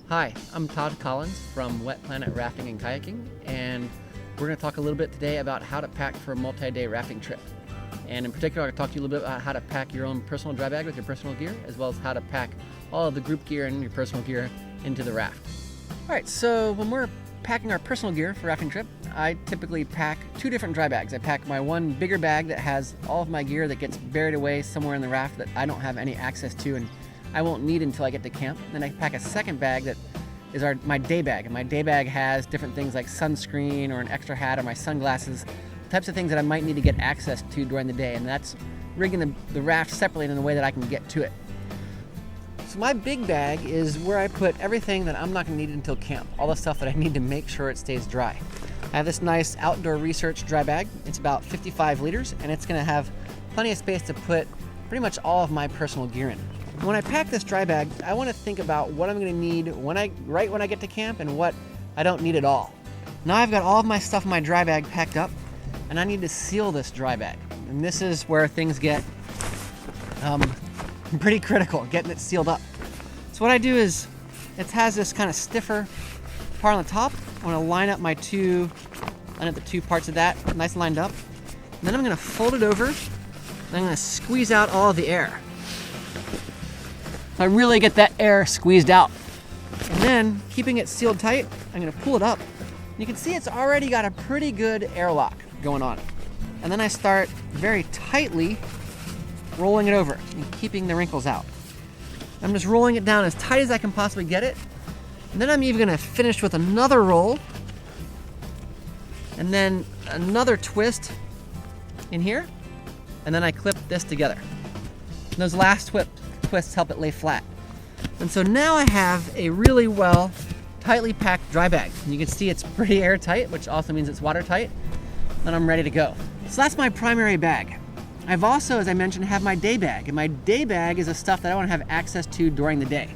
Hi, I'm Todd Collins from Wet Planet Rafting and Kayaking, and we're going to talk a little bit today about how to pack for a multi-day rafting trip. And in particular, I'm going to talk to you a little bit about how to pack your own personal dry bag with your personal gear, as well as how to pack all of the group gear and your personal gear into the raft. All right, so when we're packing our personal gear for a rafting trip, I typically pack two different dry bags. I pack my one bigger bag that has all of my gear that gets buried away somewhere in the raft that I don't have any access to and I won't need until I get to camp. Then I pack a second bag that is my day bag, and my day bag has different things like sunscreen or an extra hat or my sunglasses, types of things that I might need to get access to during the day, and that's rigging the raft separately in a way that I can get to it. So my big bag is where I put everything that I'm not going to need until camp, all the stuff that I need to make sure it stays dry. I have this nice outdoor research dry bag. It's about 55 liters, and it's going to have plenty of space to put pretty much all of my personal gear in. When I pack this dry bag, I want to think about what I'm going to need right when I get to camp and what I don't need at all. Now I've got all of my stuff in my dry bag packed up, and I need to seal this dry bag. And this is where things get pretty critical, getting it sealed up. So what I do is, it has this kind of stiffer part on the top. I want to line up the two parts of that nice and lined up. And then I'm going to fold it over, and I'm going to squeeze out all of the air. So I really get that air squeezed out. And then, keeping it sealed tight, I'm going to pull it up. You can see it's already got a pretty good airlock going on. And then I start very tightly rolling it over and keeping the wrinkles out. I'm just rolling it down as tight as I can possibly get it. And then I'm even going to finish with another roll. And then another twist in here. And then I clip this together. And those last twists help it lay flat. And so now I have a really well tightly packed dry bag. And you can see it's pretty airtight, which also means it's watertight. And I'm ready to go. So that's my primary bag. I've also, as I mentioned, have my day bag. And my day bag is the stuff that I want to have access to during the day.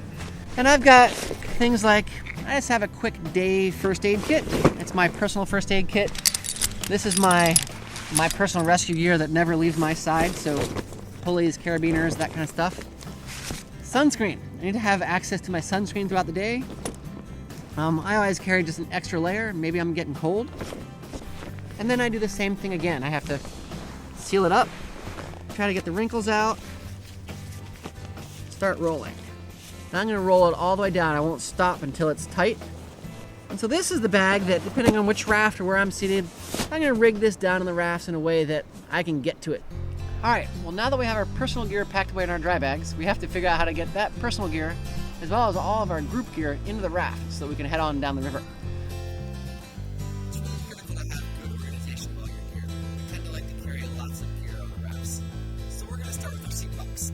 And I've got things like, I just have a quick day first aid kit. It's my personal first aid kit. This is my personal rescue gear that never leaves my side. So pulleys, carabiners, that kind of stuff. Sunscreen. I need to have access to my sunscreen throughout the day. I always carry just an extra layer. Maybe I'm getting cold. And then I do the same thing again. I have to seal it up, try to get the wrinkles out, start rolling. Now I'm going to roll it all the way down. I won't stop until it's tight. And so this is the bag that, depending on which raft or where I'm seated, I'm going to rig this down in the rafts in a way that I can get to it. All right, well, now that we have our personal gear packed away in our dry bags, we have to figure out how to get that personal gear, as well as all of our group gear, into the raft so that we can head on down the river. It's really critical to have good organization about your gear. We tend to like to carry lots of gear on the rafts. So we're going to start with our seat box.